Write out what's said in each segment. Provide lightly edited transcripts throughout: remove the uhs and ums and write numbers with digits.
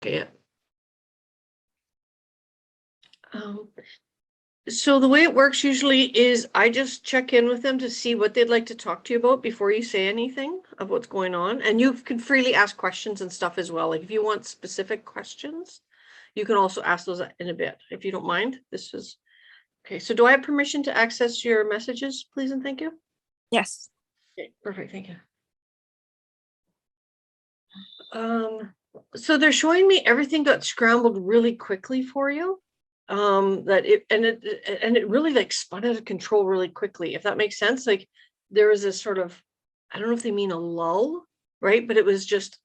Okay. So the way it works usually is I just check in with them to see what they'd like to talk to you about before you say anything of what's going on. And you can freely ask questions and stuff as well. Like if you want specific questions, you can also ask those in a bit, if you don't mind. This is okay. So do I have permission to access your messages, please and thank you? Yes. Okay, perfect, thank you. So they're showing me everything got scrambled really quickly for you. That it really like spun out of control really quickly, if that makes sense. Like there was this sort of, I don't know if they mean a lull, right? But it was just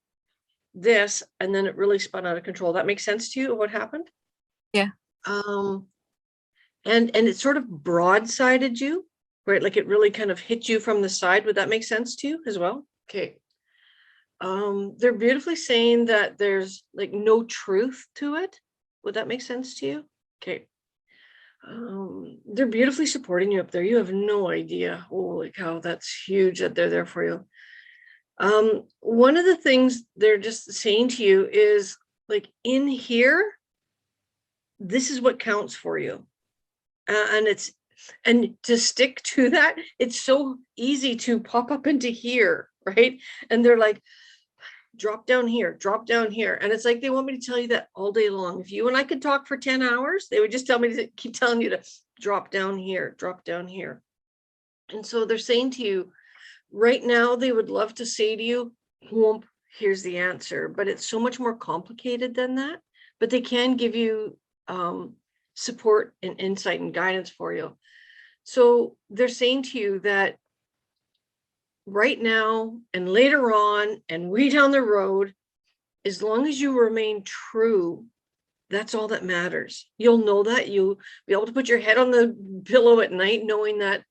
this, and then it really spun out of control. That makes sense to you of what happened? Yeah. And it sort of broadsided you, right? Like it really kind of hit you from the side. Would that make sense to you as well? Okay. They're beautifully saying that there's like no truth to it. Would that make sense to you? Okay. They're beautifully supporting you up there. You have no idea. Holy cow, that's huge that they're there for you. One of the things they're just saying to you is like in here, this is what counts for you. And to stick to that, it's so easy to pop up into here, right? And they're like, drop down here, drop down here. And it's like they want me to tell you that all day long. If you and I could talk for 10 hours, they would just tell me to keep telling you to drop down here, drop down here. And so they're saying to you right now, they would love to say to you, whoop, here's the answer, but it's so much more complicated than that. But they can give you support and insight and guidance for you. So they're saying to you that right now and later on and way down the road, as long as you remain true, that's all that matters. You'll know that. You'll be able to put your head on the pillow at night knowing that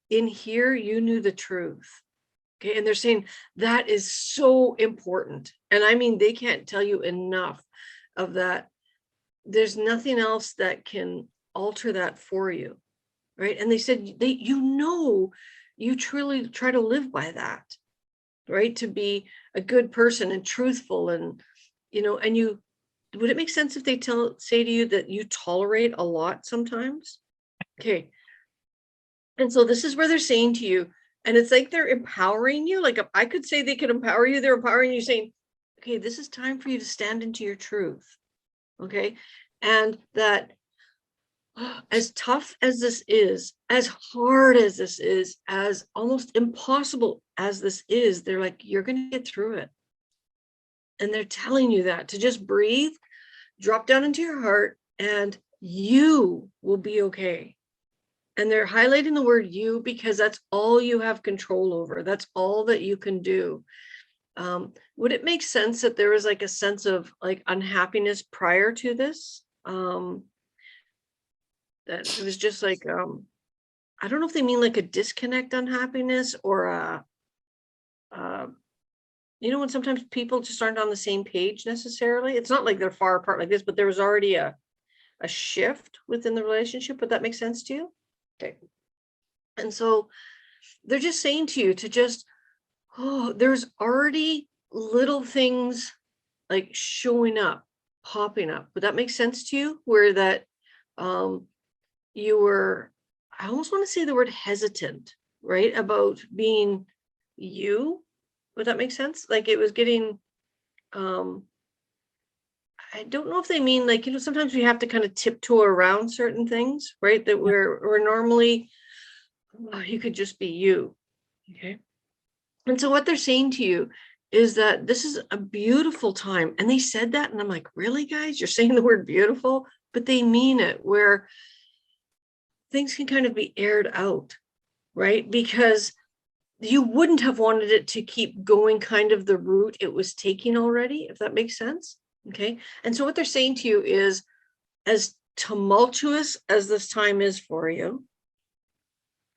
in here you knew the truth. Okay. And they're saying that is so important. And I mean, they can't tell you enough of that. There's nothing else that can alter that for you. Right. And they said you truly try to live by that, right? To be a good person and truthful and, and you, would it make sense if they say to you that you tolerate a lot sometimes? Okay. And so this is where they're saying to you, and it's like they're empowering you. Like if I could say they could empower you, they're empowering you saying, okay, this is time for you to stand into your truth. Okay. And that as tough as this is, as hard as this is, as almost impossible as this is, they're like, you're going to get through it. And they're telling you that to just breathe, drop down into your heart, and you will be okay. And they're highlighting the word you because that's all you have control over. That's all that you can do. Would it make sense that there was like a sense of like unhappiness prior to this? That it was just like, I don't know if they mean like a disconnect unhappiness or when sometimes people just aren't on the same page necessarily. It's not like they're far apart like this, but there was already a shift within the relationship. Would that make sense to you? Okay. And so they're just saying to you to just, there's already little things like showing up, popping up. Would that make sense to you? Where that you were, I almost want to say the word hesitant, right? About being you. Would that make sense? Like it was getting, I don't know if they mean like, sometimes we have to kind of tiptoe around certain things, right? That we're normally, you could just be you. Okay. And so what they're saying to you is that this is a beautiful time. And they said that, and I'm like, really, guys? You're saying the word beautiful, but they mean it, where things can kind of be aired out, right? Because you wouldn't have wanted it to keep going kind of the route it was taking already, if that makes sense. Okay. And so what they're saying to you is, as tumultuous as this time is for you,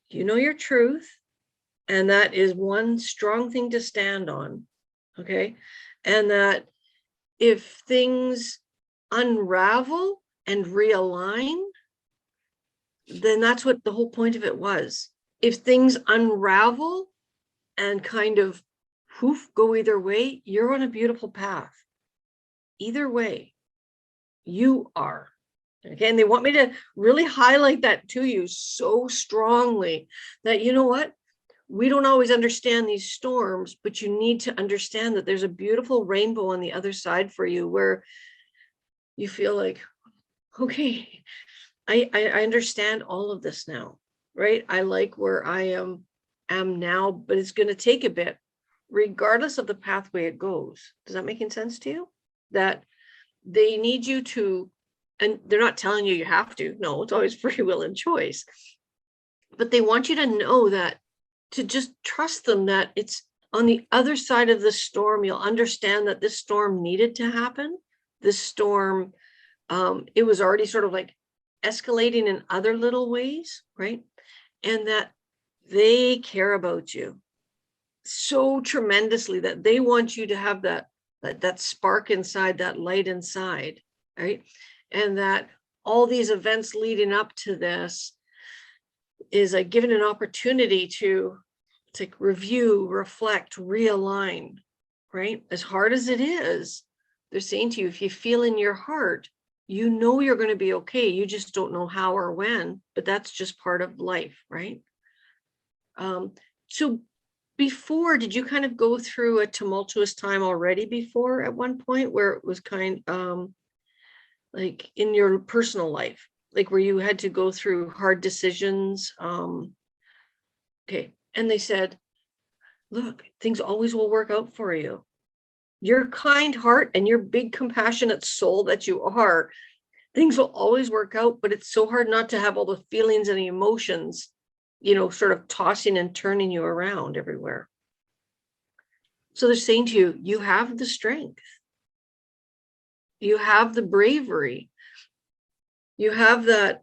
you know your truth. And that is one strong thing to stand on. Okay. And that if things unravel and realign, then that's what the whole point of it was. If things unravel and kind of poof, go either way, you're on a beautiful path. either way, you are. Okay, and they want me to really highlight that to you so strongly that, you know what? We don't always understand these storms, but you need to understand that there's a beautiful rainbow on the other side for you where you feel like, okay, I understand all of this now, right? I like where I am now, but it's going to take a bit, regardless of the pathway it goes. Does that make any sense to you? That they need you to, and they're not telling you you have to. No, it's always free will and choice. But they want you to know that, to just trust them, that it's on the other side of the storm. You'll understand that this storm needed to happen. This storm, it was already sort of like escalating in other little ways, right? And that they care about you so tremendously that they want you to have that spark inside, that light inside, right? And that all these events leading up to this is like given an opportunity to review, reflect, realign, right? As hard as it is, they're saying to you, if you feel in your heart, you know you're going to be okay. You just don't know how or when, but that's just part of life, right? So before, did you kind of go through a tumultuous time already before at one point where it was kind like in your personal life, like where you had to go through hard decisions? Okay. And they said, look, things always will work out for you. Your kind heart and your big compassionate soul that you are, things will always work out, but it's so hard not to have all the feelings and the emotions, you know, sort of tossing and turning you around everywhere. So they're saying to you, you have the strength. You have the bravery. You have that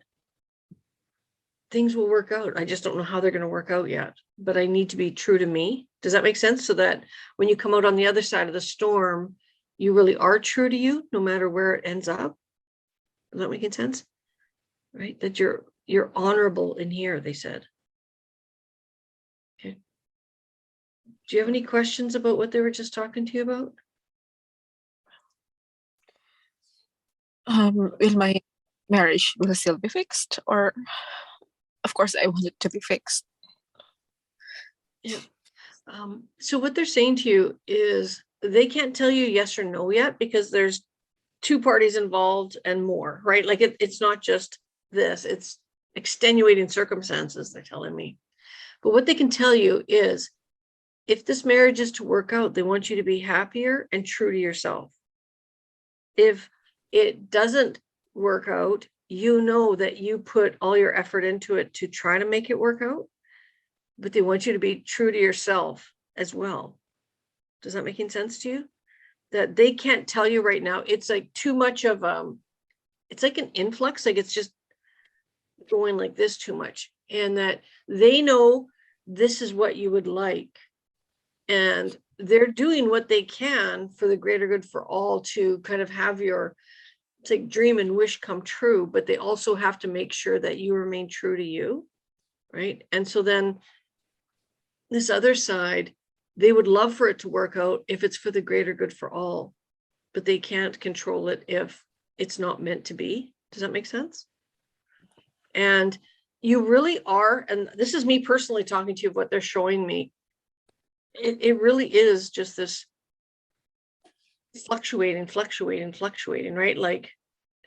things will work out. I just don't know how they're going to work out yet, but I need to be true to me. Does that make sense? So that when you come out on the other side of the storm, you really are true to you, no matter where it ends up. Does that make sense? Right? That you're honorable in here, they said. Okay. Do you have any questions about what they were just talking to you about? Will my marriage will still be fixed? Or, of course, I want it to be fixed. Yeah. So what they're saying to you is they can't tell you yes or no yet, because there's two parties involved and more, right? Like it's not just this, it's extenuating circumstances, they're telling me. But what they can tell you is, if this marriage is to work out, they want you to be happier and true to yourself. If it doesn't work out, you know that you put all your effort into it to try to make it work out, but they want you to be true to yourself as well. Does that make any sense to you? That they can't tell you right now. It's like too much of it's like an influx, like it's just going like this too much, and that they know this is what you would like, and they're doing what they can for the greater good for all, to kind of have your, it's like dream and wish come true, but they also have to make sure that you remain true to you, right? And so then this other side, they would love for it to work out if it's for the greater good for all, but they can't control it if it's not meant to be. Does that make sense? And you really are, and this is me personally talking to you of what they're showing me, it really is just this fluctuating, right? Like,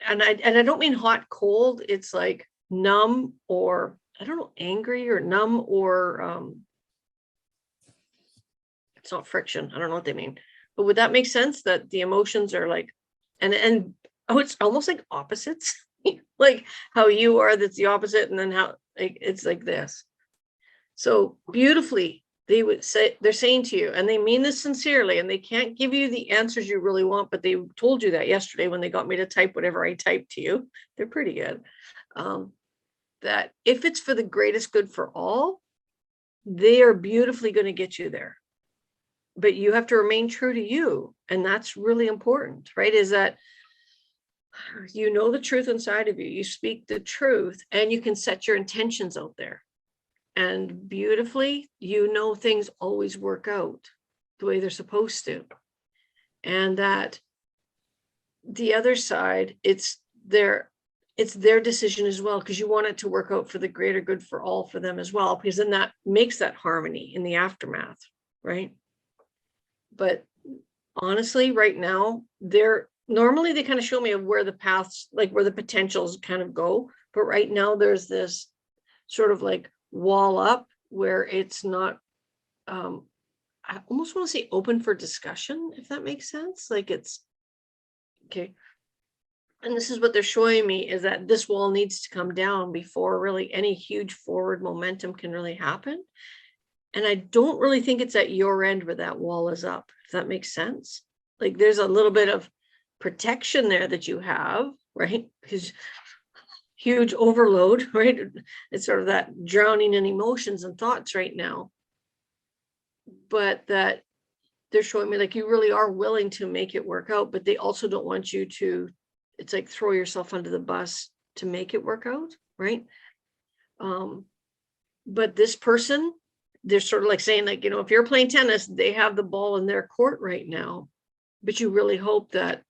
and I don't mean hot, cold. It's like numb, or I don't know, angry or numb, or it's not friction. I don't know what they mean. But would that make sense, that the emotions are like, and oh, it's almost like opposites, like how you are, that's the opposite, and then how like, it's like this. So beautifully, they would say, they're saying to you, and they mean this sincerely, and they can't give you the answers you really want, but they told you that yesterday when they got me to type whatever I typed to you. They're pretty good. That if it's for the greatest good for all, they are beautifully going to get you there. But you have to remain true to you. And that's really important, right? Is that you know the truth inside of you, you speak the truth, and you can set your intentions out there. And beautifully, you know, things always work out the way they're supposed to. And that the other side, it's their decision as well, because you want it to work out for the greater good for all, for them as well, because then that makes that harmony in the aftermath, right? But honestly, right now, normally they kind of show me of where the paths, like where the potentials kind of go, but right now there's this sort of like wall up where it's not, I almost want to say open for discussion, if that makes sense. Like it's okay. And this is what they're showing me, is that this wall needs to come down before really any huge forward momentum can really happen. And I don't really think it's at your end where that wall is up, if that makes sense. Like there's a little bit of protection there that you have, right? Because huge overload, right? It's sort of that drowning in emotions and thoughts right now. But that they're showing me like you really are willing to make it work out, but they also don't want you to, it's like throw yourself under the bus to make it work out, right? But this person, they're sort of like saying, like, you know, if you're playing tennis, they have the ball in their court right now, but you really hope that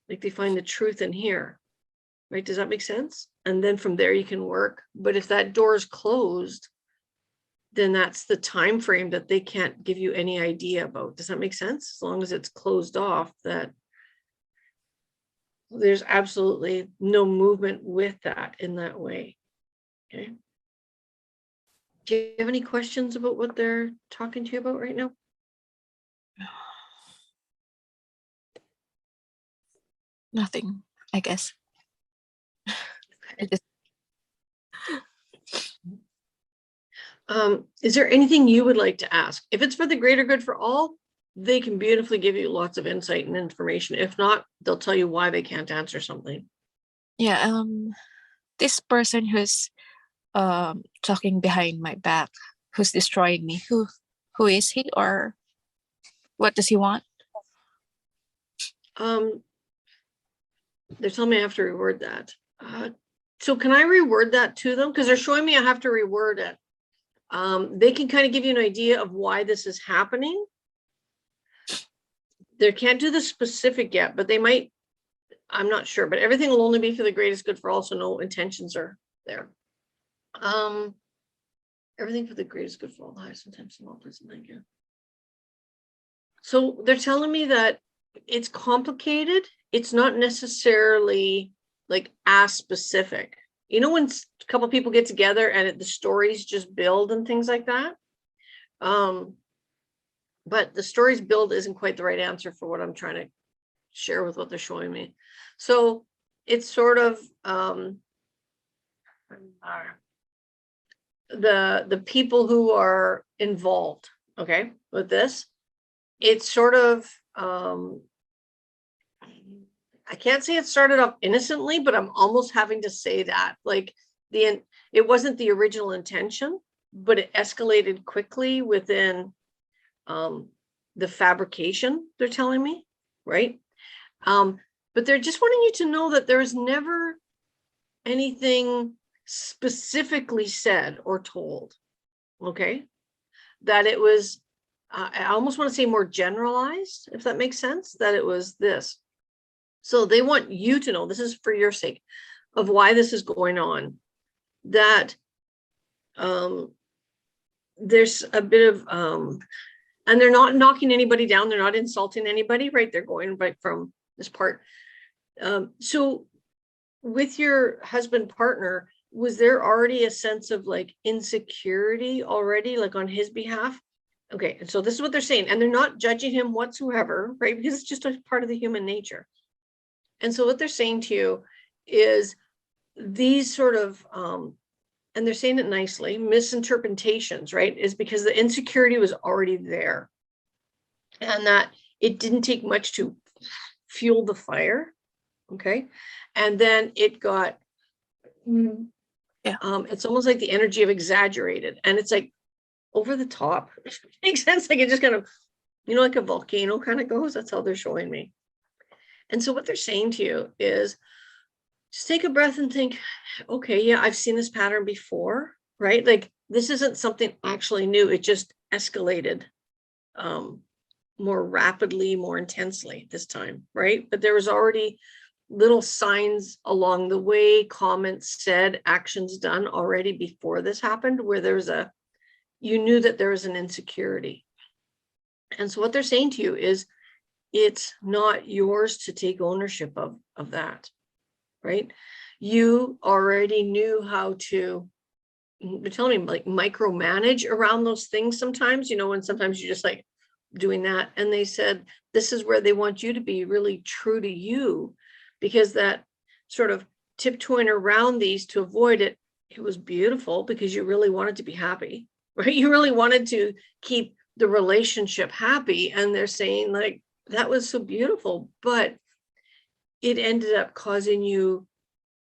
like they find the truth in here, right? Does that make sense? And then from there you can work. But if that door is closed, then that's the time frame that they can't give you any idea about. Does that make sense? As long as it's closed off, that there's absolutely no movement with that in that way. Okay. Do you have any questions about what they're talking to you about right now? Nothing, I guess. I just, Is there anything you would like to ask? If it's for the greater good for all, they can beautifully give you lots of insight and information. If not, they'll tell you why they can't answer something. yeah, this person who's talking behind my back, who's destroying me, who is he, or what does he want? They're telling me I have to reword that. So can I reword that to them? Because they're showing me I have to reword it. They can kind of give you an idea of why this is happening. They can't do the specific yet, but they might. I'm not sure, but everything will only be for the greatest good for all, so no intentions are there. Everything for the greatest good for all, the highest intention, all pleasant, thank you. So they're telling me that it's complicated. It's not necessarily like as specific. You know, when a couple of people get together and the stories just build and things like that. But the stories build isn't quite the right answer for what I'm trying to share with what they're showing me. So it's sort of the people who are involved, okay, with this. It's sort of I can't say it started off innocently, but I'm almost having to say that, like, it wasn't the original intention, but it escalated quickly within the fabrication, they're telling me, right? But they're just wanting you to know that there's never anything specifically said or told, okay? That it was, I almost want to say more generalized, if that makes sense, that it was this. So they want you to know, this is for your sake, of why this is going on, that there's a bit of, and they're not knocking anybody down, they're not insulting anybody, right? They're going right from this part. So with your husband partner, was there already a sense of like insecurity already, like on his behalf? Okay, and so this is what they're saying, and they're not judging him whatsoever, right? Because it's just a part of the human nature. And so what they're saying to you is these sort of, and they're saying it nicely, misinterpretations, right? Is because the insecurity was already there. And that it didn't take much to fuel the fire, okay? And then it got, it's almost like the energy of exaggerated. And it's like over the top. Makes sense? Like it just kind of, you know, like a volcano kind of goes. That's how they're showing me. And so what they're saying to you is just take a breath and think, okay, yeah, I've seen this pattern before, right? Like this isn't something actually new. It just escalated more rapidly, more intensely this time, right? But there was already little signs along the way, comments said, actions done already before this happened, where you knew that there was an insecurity. And so what they're saying to you is, it's not yours to take ownership of that, right? You already knew how to, they're telling me, like, micromanage around those things sometimes, when sometimes you're just like doing that. And they said, this is where they want you to be really true to you, because that sort of tiptoeing around these to avoid it, it was beautiful because you really wanted to be happy, right? You really wanted to keep the relationship happy. And they're saying, like, that was so beautiful, but it ended up causing you,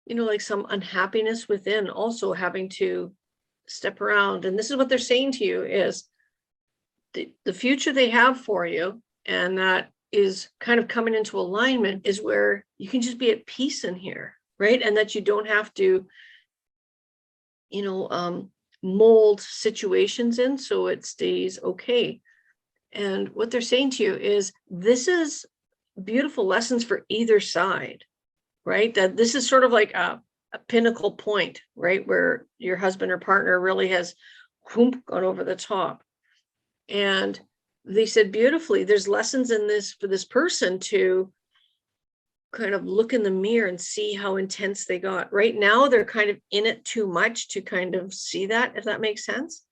like some unhappiness within, also having to step around. And this is what they're saying to you is the future they have for you, and that is kind of coming into alignment, is where you can just be at peace in here, right? And that you don't have to, mold situations in so it stays okay. And what they're saying to you is, this is beautiful lessons for either side, right? That this is sort of like a pinnacle point, right? Where your husband or partner really has gone over the top. And they said beautifully, there's lessons in this for this person to kind of look in the mirror and see how intense they got. Right now, they're kind of in it too much to kind of see that, if that makes sense.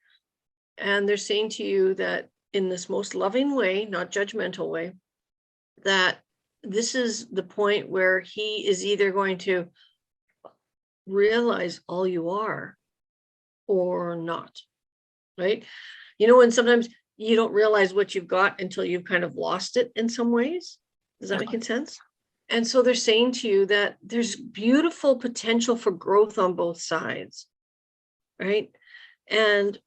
And they're saying to you that in this most loving way, not judgmental way, that this is the point where he is either going to realize all you are or not, right? And sometimes you don't realize what you've got until you've kind of lost it in some ways. Is that making sense? And so they're saying to you that there's beautiful potential for growth on both sides, right? And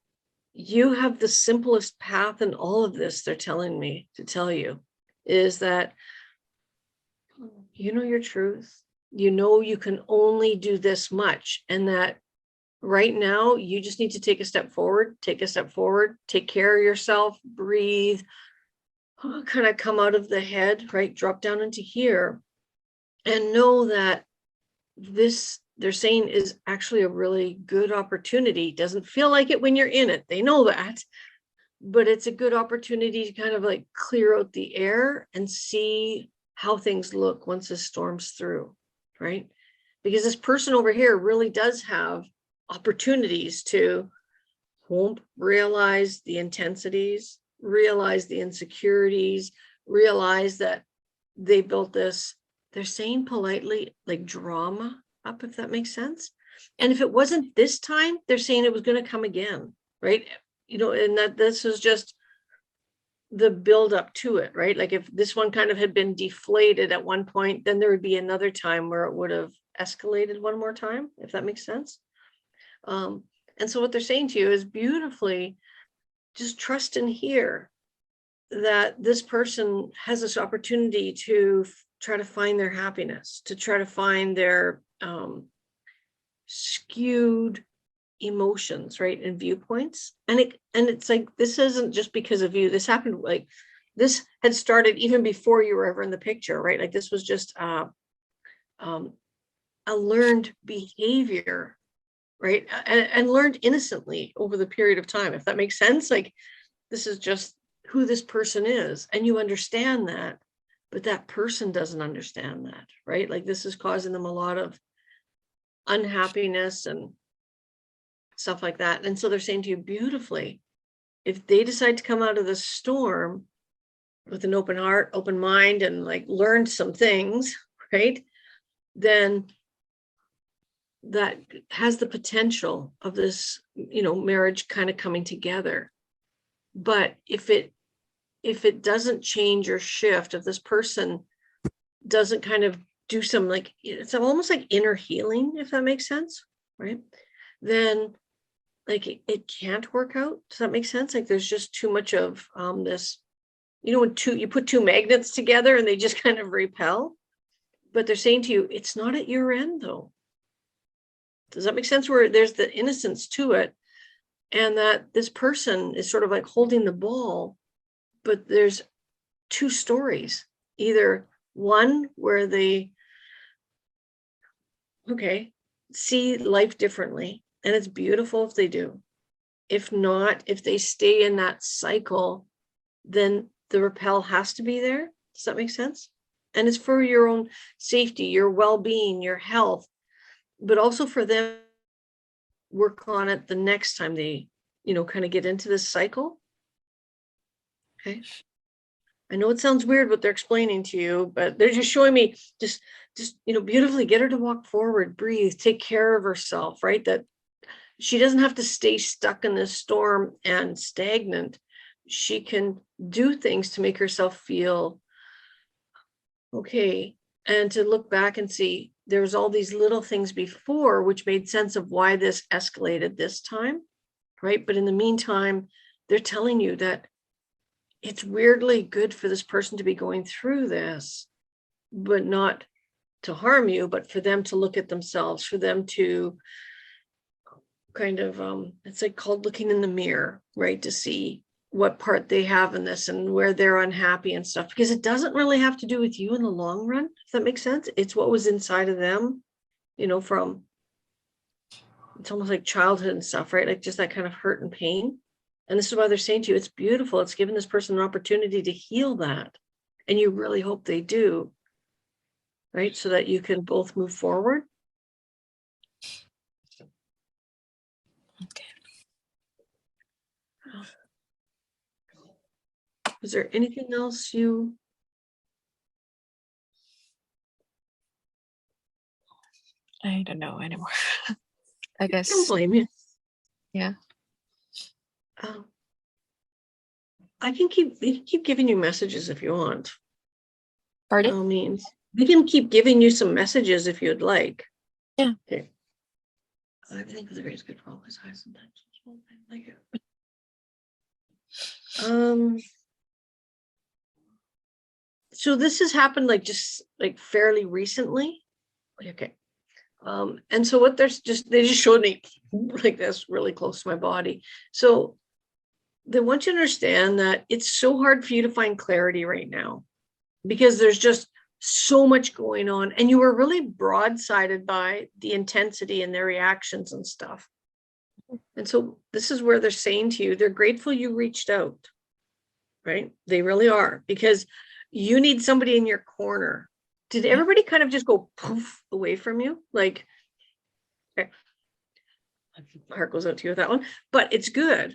you have the simplest path in all of this, they're telling me to tell you, is that you know your truth. You can only do this much, and that right now you just need to take a step forward, take care of yourself, breathe, kind of come out of the head, right? Drop down into here, and know that this, they're saying, is actually a really good opportunity. Doesn't feel like it when you're in it. They know that, but it's a good opportunity to kind of like clear out the air and see how things look once this storm's through, right? Because this person over here really does have opportunities to realize the intensities, realize the insecurities, realize that they built this, they're saying politely, like drama up, if that makes sense. And if it wasn't this time, they're saying it was going to come again, right? And that this is just the build up to it, right? Like if this one kind of had been deflated at one point, then there would be another time where it would have escalated one more time, if that makes sense. And so what they're saying to you is beautifully, just trust and hear that this person has this opportunity to try to find their happiness, to try to find their skewed emotions, right, and viewpoints. And it's like, this isn't just because of you. This happened, like, this had started even before you were ever in the picture, right? Like this was just a learned behavior, right? And learned innocently over the period of time, if that makes sense. Like this is just who this person is, and you understand that, but that person doesn't understand that, right? Like this is causing them a lot of unhappiness and stuff like that. And so they're saying to you beautifully, if they decide to come out of the storm with an open heart, open mind, and like learned some things, right, then that has the potential of this, marriage kind of coming together. But if it doesn't change or shift, if this person doesn't kind of do some, like, it's almost like inner healing, if that makes sense, right, then like it can't work out. Does that make sense? Like there's just too much of this, when you put two magnets together and they just kind of repel. But they're saying to you, it's not at your end though. Does that make sense? Where there's the innocence to it, and that this person is sort of like holding the ball, but there's two stories, either one where they, okay, see life differently, and it's beautiful if they do. If not, if they stay in that cycle, then the repel has to be there. Does that make sense? And it's for your own safety, your well-being, your health, but also for them work on it the next time they, kind of get into this cycle. Okay. I know it sounds weird what they're explaining to you, but they're just showing me just, beautifully get her to walk forward, breathe, take care of herself, right? That she doesn't have to stay stuck in this storm and stagnant. She can do things to make herself feel okay, and to look back and see there was all these little things before which made sense of why this escalated this time, right? But in the meantime, they're telling you that it's weirdly good for this person to be going through this, but not to harm you, but for them to look at themselves, for them to kind of, it's like called looking in the mirror, right? To see what part they have in this and where they're unhappy and stuff, because it doesn't really have to do with you in the long run, if that makes sense. It's what was inside of them, from, it's almost like childhood and stuff, right? Like just that kind of hurt and pain. And this is why they're saying to you, it's beautiful. It's giving this person an opportunity to heal that. And you really hope they do, right? So that you can both move forward. Okay. Is there anything else you? I don't know anymore. I guess. Don't blame you. Yeah. I can keep giving you messages if you want. Pardon? By all means, we can keep giving you some messages if you'd like. Yeah. Okay. I think the greatest good for all is high sometimes. Thank you. So this has happened like just like fairly recently. Okay. And so what they just showed me like this really close to my body. So they want you to understand that it's so hard for you to find clarity right now because there's just so much going on, and you were really broadsided by the intensity and their reactions and stuff. And so this is where they're saying to you, they're grateful you reached out, right? They really are, because you need somebody in your corner. Did everybody kind of just go poof away from you? Like, okay. Heart goes out to you with that one, but it's good.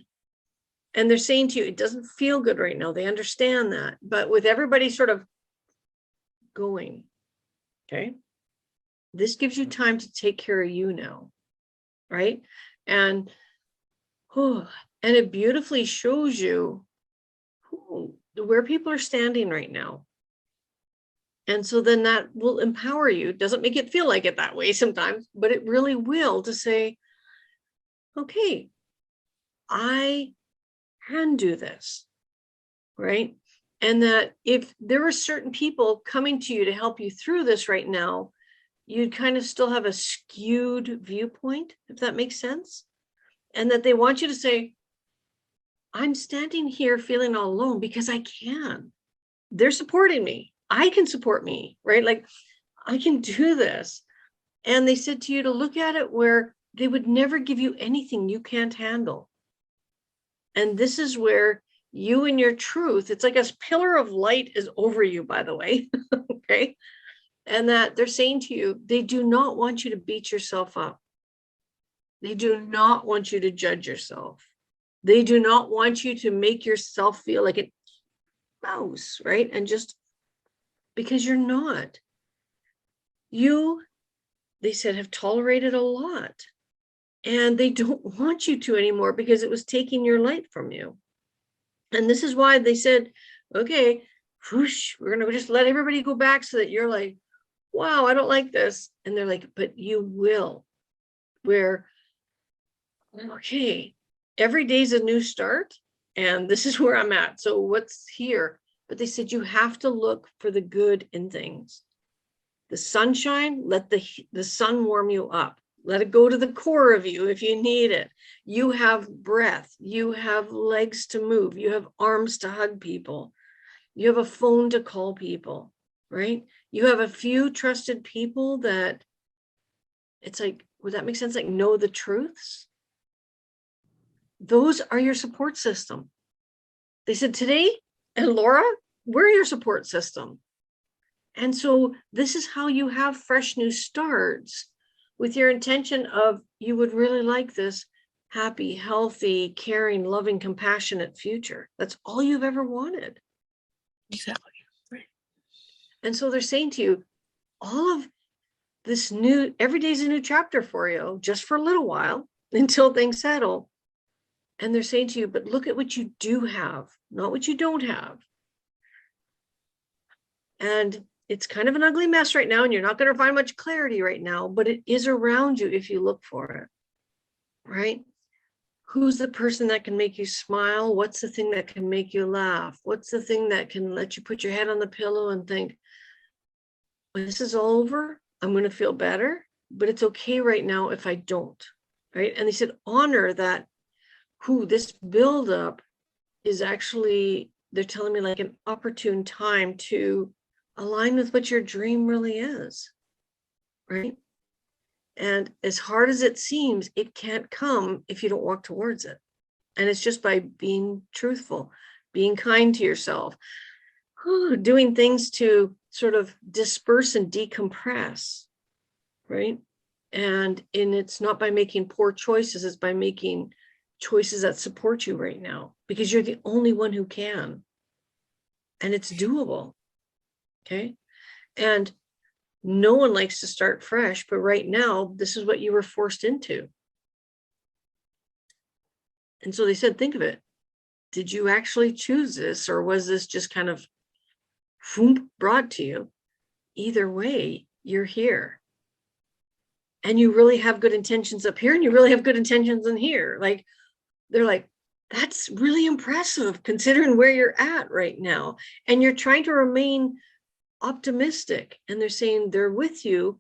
And they're saying to you, it doesn't feel good right now. They understand that, but with everybody sort of going, okay, this gives you time to take care of you now, right? And it beautifully shows you where people are standing right now. And so then that will empower you. It doesn't make it feel like it that way sometimes, but it really will, to say, okay, I can do this, right? And that if there were certain people coming to you to help you through this right now, you'd kind of still have a skewed viewpoint, if that makes sense. And that they want you to say, I'm standing here feeling all alone because I can. They're supporting me. I can support me, right? Like, I can do this. And they said to you to look at it where they would never give you anything you can't handle. And this is where you and your truth, it's like a pillar of light is over you, by the way. Okay. And that they're saying to you, they do not want you to beat yourself up. They do not want you to judge yourself. They do not want you to make yourself feel like a mouse, right? And just because you're not. You, they said, have tolerated a lot. And they don't want you to anymore because it was taking your light from you. And this is why they said, okay, whoosh, we're going to just let everybody go back so that you're like, wow, I don't like this. And they're like, but you will. Where, okay, every day's a new start. And this is where I'm at. So what's here? But they said, you have to look for the good in things. The sunshine, let the sun warm you up. Let it go to the core of you if you need it. You have breath. You have legs to move. You have arms to hug people. You have a phone to call people, right? You have a few trusted people that it's like, would that make sense? Like, know the truths. Those are your support system. They said today, and Laura, we're your support system. And so this is how you have fresh new starts with your intention of you would really like this happy, healthy, caring, loving, compassionate future. That's all you've ever wanted. Exactly. Right. And so they're saying to you, all of this new, every day's a new chapter for you, just for a little while until things settle. And they're saying to you, but look at what you do have, not what you don't have. And it's kind of an ugly mess right now, and you're not going to find much clarity right now, but it is around you if you look for it, right? Who's the person that can make you smile? What's the thing that can make you laugh? What's the thing that can let you put your head on the pillow and think, when this is all over, I'm going to feel better, but it's okay right now if I don't, right? And they said, honor that this buildup is actually, they're telling me, like an opportune time to align with what your dream really is, right? And as hard as it seems, it can't come if you don't walk towards it. And it's just by being truthful, being kind to yourself, doing things to sort of disperse and decompress, right? And it's not by making poor choices, it's by making choices that support you right now, because you're the only one who can. And it's doable. Okay. And no one likes to start fresh, but right now, this is what you were forced into. And so they said, think of it. Did you actually choose this, or was this just kind of brought to you? Either way, you're here. And you really have good intentions up here, and you really have good intentions in here. Like, they're like, that's really impressive considering where you're at right now. And you're trying to remain optimistic. And they're saying they're with you,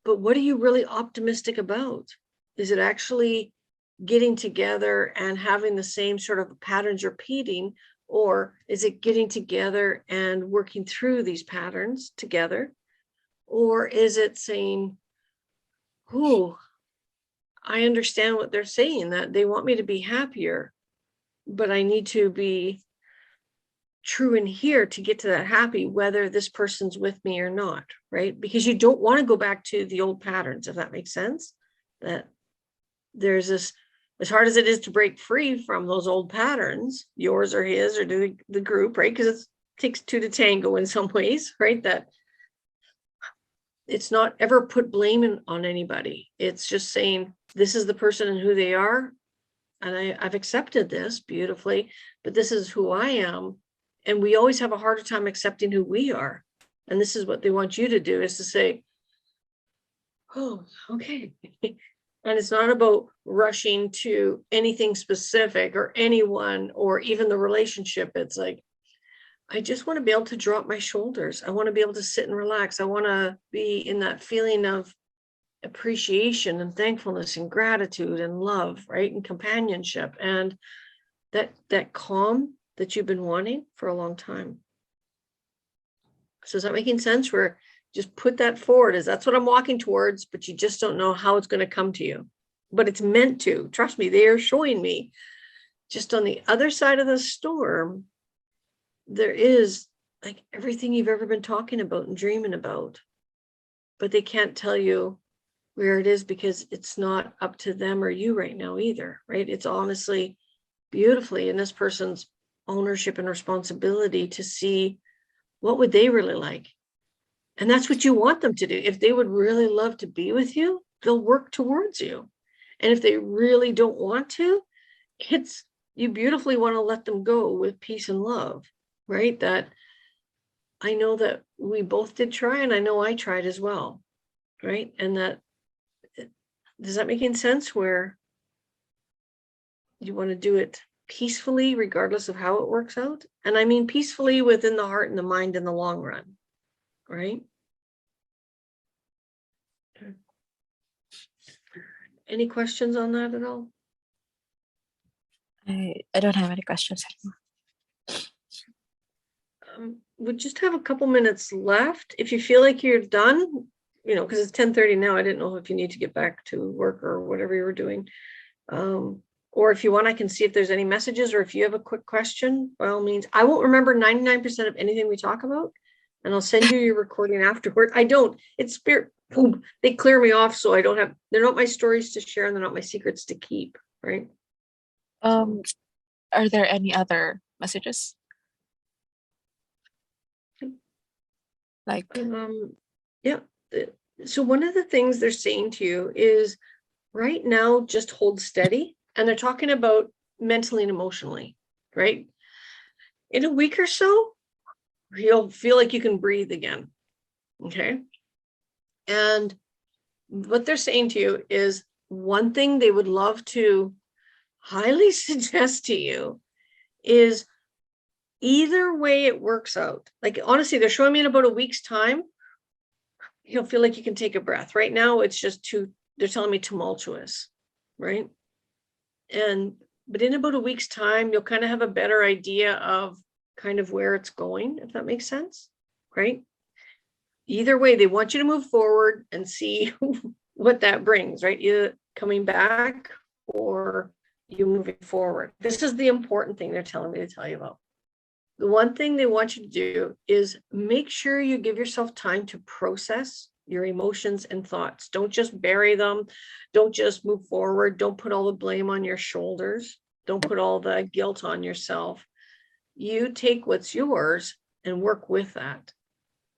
but what are you really optimistic about? Is it actually getting together and having the same sort of patterns repeating, or is it getting together and working through these patterns together? Or is it saying, I understand what they're saying, that they want me to be happier, but I need to be true in here to get to that happy, whether this person's with me or not, right? Because you don't want to go back to the old patterns, if that makes sense. That there's this, as hard as it is to break free from those old patterns, yours or his or the group, right? Because it takes two to tango in some ways, right? That it's not ever put blame on anybody. It's just saying, this is the person and who they are. And I've accepted this beautifully, but this is who I am. And we always have a harder time accepting who we are. And this is what they want you to do, is to say, oh, okay. And it's not about rushing to anything specific or anyone or even the relationship. It's like, I just want to be able to drop my shoulders. I want to be able to sit and relax. I want to be in that feeling of appreciation and thankfulness and gratitude and love, right? And companionship, and that calm that you've been wanting for a long time. So is that making sense? Where just put that forward, as that's what I'm walking towards, but you just don't know how it's going to come to you. But it's meant to. Trust me, they are showing me. Just on the other side of the storm, there is like everything you've ever been talking about and dreaming about. But they can't tell you where it is, because it's not up to them or you right now either, right? It's honestly beautifully in this person's ownership and responsibility to see what would they really like. And that's what you want them to do. If they would really love to be with you, they'll work towards you. And if they really don't want to, you beautifully want to let them go with peace and love, right? That I know that we both did try, and I know I tried as well, right? And that, does that make any sense, where you want to do it peacefully regardless of how it works out? And I mean peacefully within the heart and the mind in the long run, right? Okay. Any questions on that at all? I don't have any questions anymore. We just have a couple minutes left. If you feel like you're done, because it's 10:30 now, I didn't know if you need to get back to work or whatever you were doing. Or if you want, I can see if there's any messages, or if you have a quick question, by all means. I won't remember 99% of anything we talk about, and I'll send you your recording afterward. I don't, it's spirit, they clear me off, so they're not my stories to share, and they're not my secrets to keep, right? Are there any other messages? Like, yeah. So one of the things they're saying to you is right now, just hold steady. And they're talking about mentally and emotionally, right? In a week or so, you'll feel like you can breathe again. Okay. And what they're saying to you is one thing they would love to highly suggest to you is either way it works out. Like, honestly, they're showing me in about a week's time, you'll feel like you can take a breath. Right now, it's just they're telling me tumultuous, right? But in about a week's time, you'll kind of have a better idea of kind of where it's going, if that makes sense, right? Either way, they want you to move forward and see what that brings, right? Either coming back or you moving forward. This is the important thing they're telling me to tell you about. The one thing they want you to do is make sure you give yourself time to process your emotions and thoughts. Don't just bury them. Don't just move forward. Don't put all the blame on your shoulders. Don't put all the guilt on yourself. You take what's yours and work with that,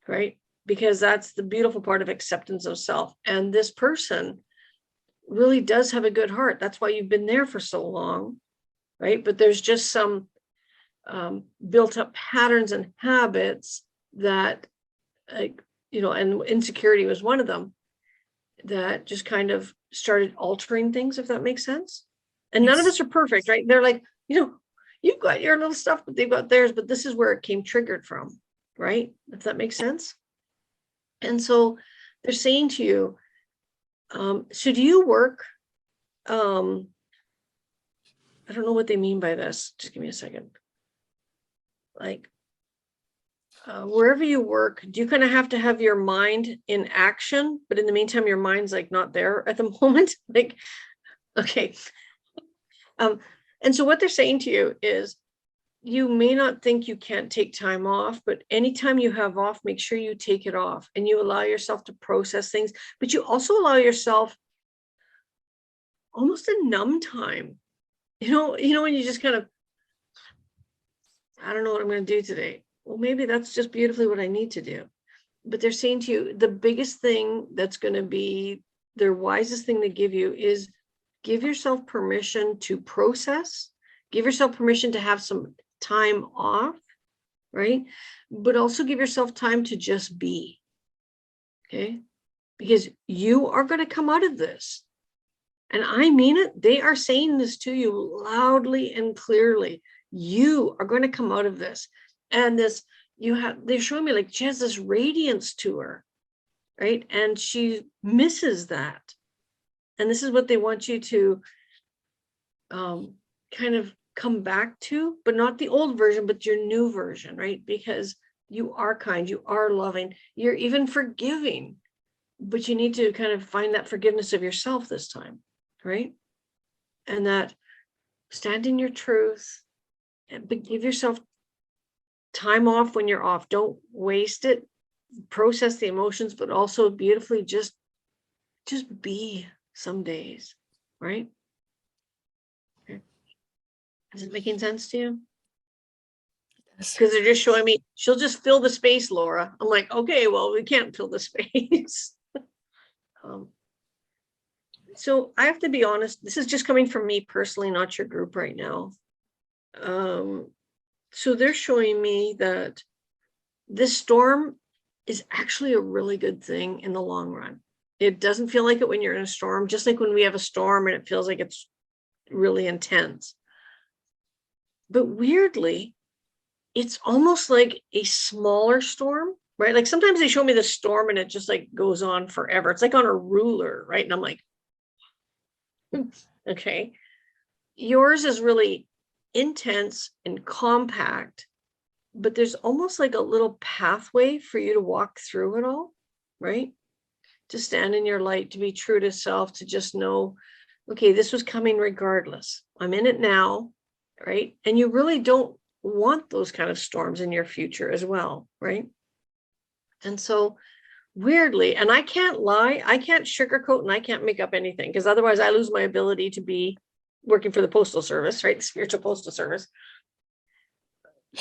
right? Because that's the beautiful part of acceptance of self. And this person really does have a good heart. That's why you've been there for so long, right? But there's just some built up patterns and habits that, and insecurity was one of them, that just kind of started altering things, if that makes sense. And none of us are perfect, right? They're like, you've got your little stuff, but they've got theirs, but this is where it came triggered from, right? If that makes sense. And so they're saying to you, so do you work, I don't know what they mean by this. Just give me a second. Like, wherever you work, do you kind of have to have your mind in action, but in the meantime, your mind's like not there at the moment? Like, okay. And so what they're saying to you is, you may not think you can't take time off, but anytime you have off, make sure you take it off and you allow yourself to process things, but you also allow yourself almost a numb time. When you just kind of, I don't know what I'm going to do today. Well, maybe that's just beautifully what I need to do. But they're saying to you, the biggest thing that's going to be their wisest thing to give you is give yourself permission to process, give yourself permission to have some time off, right? But also give yourself time to just be, okay? Because you are going to come out of this. And I mean it. They are saying this to you loudly and clearly. You are going to come out of this. And they're showing me like she has this radiance to her, right? And she misses that. And this is what they want you to kind of come back to, but not the old version, but your new version, right? Because you are kind, you are loving, you're even forgiving, but you need to kind of find that forgiveness of yourself this time, right? And that stand in your truth, but give yourself time off when you're off. Don't waste it. Process the emotions, but also beautifully just be some days, right? Okay. Is it making sense to you? Because they're just showing me she'll just fill the space, Laura. I'm like, okay, well, we can't fill the space. So I have to be honest, this is just coming from me personally, not your group right now. So they're showing me that this storm is actually a really good thing in the long run. It doesn't feel like it when you're in a storm, just like when we have a storm and it feels like it's really intense. But weirdly, it's almost like a smaller storm, right? Like sometimes they show me the storm and it just like goes on forever. It's like on a ruler, right? And I'm like, okay. Yours is really intense and compact, but there's almost like a little pathway for you to walk through it all, right? To stand in your light, to be true to self, to just know, okay, this was coming regardless. I'm in it now, right? And you really don't want those kind of storms in your future as well, right? And so weirdly, and I can't lie, I can't sugarcoat, and I can't make up anything, because otherwise I lose my ability to be working for the Postal Service, right? The Spiritual Postal Service.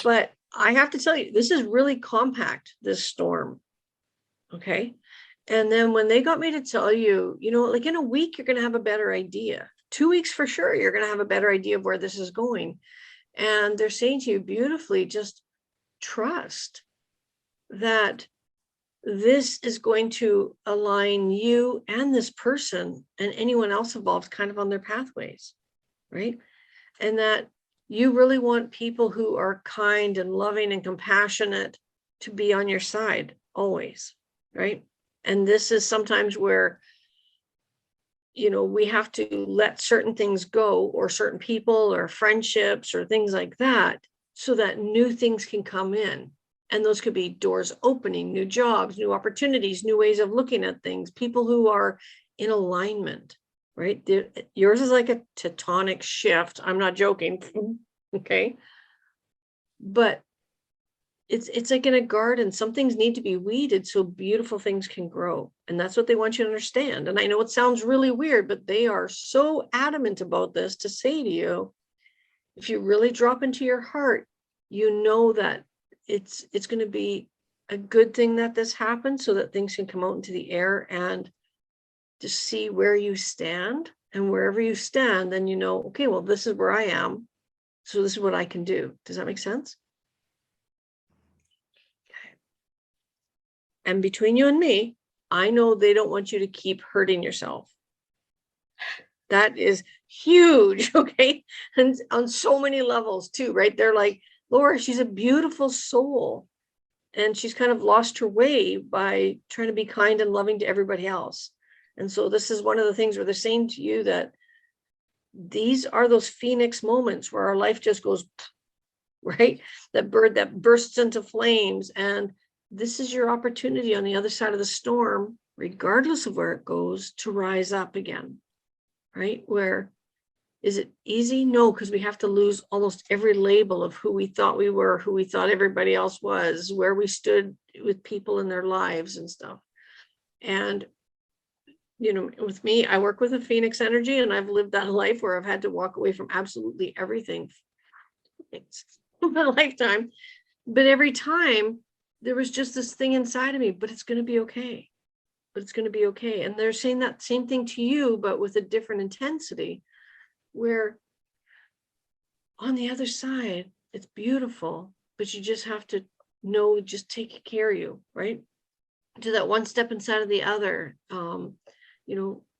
But I have to tell you, this is really compact, this storm. Okay. And then when they got me to tell you, like in a week, you're going to have a better idea. 2 weeks for sure, you're going to have a better idea of where this is going. And they're saying to you beautifully, just trust that this is going to align you and this person and anyone else involved kind of on their pathways, right? And that you really want people who are kind and loving and compassionate to be on your side always, right? And this is sometimes where, we have to let certain things go, or certain people or friendships or things like that, so that new things can come in. And those could be doors opening, new jobs, new opportunities, new ways of looking at things, people who are in alignment, right? Yours is like a tectonic shift. I'm not joking. Okay. But it's like in a garden, some things need to be weeded so beautiful things can grow. And that's what they want you to understand. And I know it sounds really weird, but they are so adamant about this to say to you, if you really drop into your heart, that it's going to be a good thing that this happens, so that things can come out into the air, and just see where you stand. And wherever you stand, then okay, well, this is where I am. So this is what I can do. Does that make sense? Okay. And between you and me, I know they don't want you to keep hurting yourself. That is huge. Okay. And on so many levels too, right? They're like, Laura, she's a beautiful soul, and she's kind of lost her way by trying to be kind and loving to everybody else. And so this is one of the things where they're saying to you that these are those phoenix moments where our life just goes, right? That bird that bursts into flames. And this is your opportunity on the other side of the storm, regardless of where it goes, to rise up again, right? Where is it easy? No, because we have to lose almost every label of who we thought we were, who we thought everybody else was, where we stood with people in their lives and stuff. And, with me, I work with a Phoenix energy, and I've lived that life where I've had to walk away from absolutely everything in my lifetime. But every time there was just this thing inside of me, but it's going to be okay. But it's going to be okay. And they're saying that same thing to you, but with a different intensity, where on the other side, it's beautiful, but you just have to know, just take care of you, right? Do that one step inside of the other.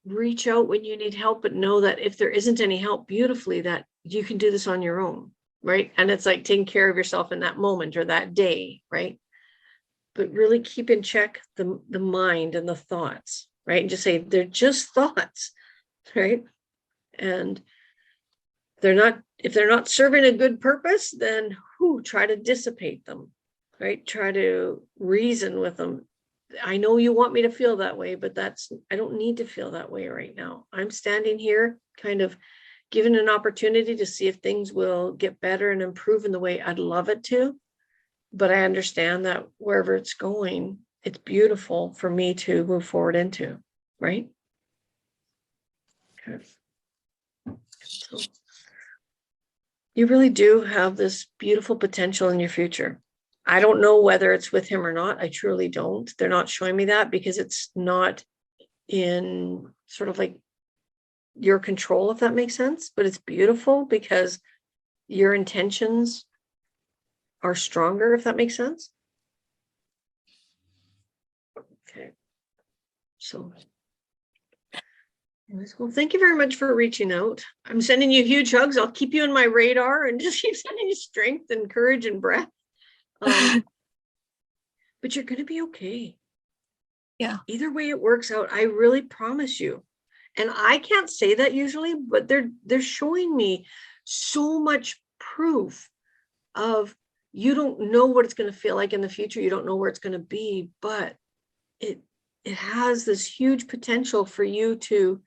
Reach out when you need help, but know that if there isn't any help, beautifully, that you can do this on your own, right? And it's like taking care of yourself in that moment or that day, right? But really keep in check the mind and the thoughts, right? And just say, they're just thoughts, right? And if they're not serving a good purpose, then try to dissipate them, right? Try to reason with them. I know you want me to feel that way, but I don't need to feel that way right now. I'm standing here kind of given an opportunity to see if things will get better and improve in the way I'd love it to. But I understand that wherever it's going, it's beautiful for me to move forward into, right? Okay. So you really do have this beautiful potential in your future. I don't know whether it's with him or not. I truly don't. They're not showing me that because it's not in sort of like your control, if that makes sense. But it's beautiful because your intentions are stronger, if that makes sense. Okay. So, well, thank you very much for reaching out. I'm sending you huge hugs. I'll keep you in my radar and just keep sending you strength and courage and breath. But you're going to be okay. Yeah. Either way it works out, I really promise you. And I can't say that usually, but they're showing me so much proof of you don't know what it's going to feel like in the future. You don't know where it's going to be, but it has this huge potential for you to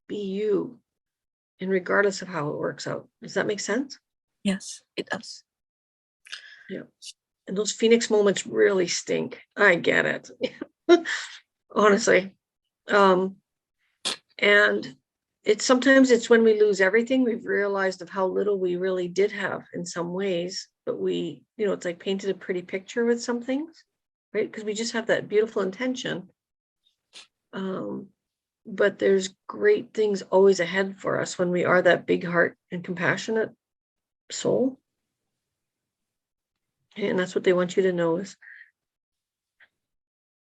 be you, and regardless of how it works out. Does that make sense? Yes, it does. Yeah. And those Phoenix moments really stink. I get it. Honestly. And sometimes it's when we lose everything, we've realized of how little we really did have in some ways, but we, it's like painted a pretty picture with some things, right? Because we just have that beautiful intention. But there's great things always ahead for us when we are that big heart and compassionate soul. And that's what they want you to know is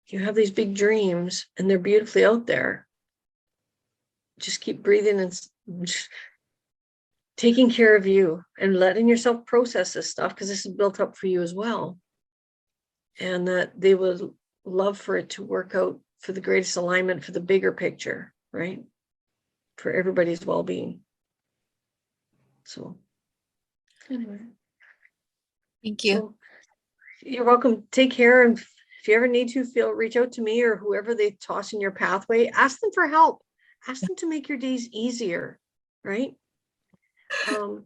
you have these big dreams and they're beautifully out there. Just keep breathing and taking care of you and letting yourself process this stuff, because this is built up for you as well. And that they would love for it to work out for the greatest alignment, for the bigger picture, right? For everybody's well-being. So anyway. Thank you. So, you're welcome. Take care. And if you ever need to, reach out to me or whoever they toss in your pathway. Ask them for help. Ask them to make your days easier, right? And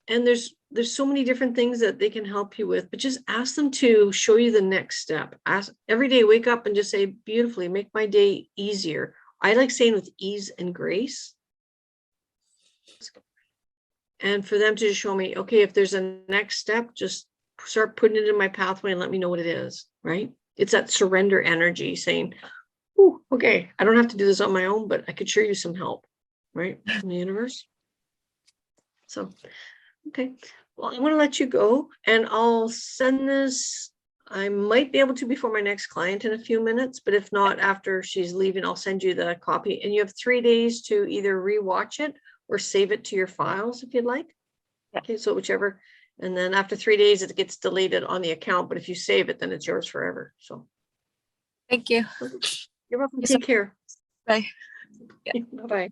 there's so many different things that they can help you with, but just ask them to show you the next step. Ask every day, wake up and just say, beautifully, make my day easier. I like saying with ease and grace. And for them to show me, okay, if there's a next step, just start putting it in my pathway and let me know what it is, right? It's that surrender energy saying, oh, okay, I don't have to do this on my own, but I could sure use some help, right? From the universe. So, okay. Well, I'm going to let you go and I'll send this. I might be able to before my next client in a few minutes, but if not, after she's leaving, I'll send you the copy. And you have 3 days to either rewatch it or save it to your files if you'd like. Okay, so whichever. And then after 3 days, it gets deleted on the account. But if you save it, then it's yours forever. So Thank you. you're welcome. Take care. Bye. Bye-bye.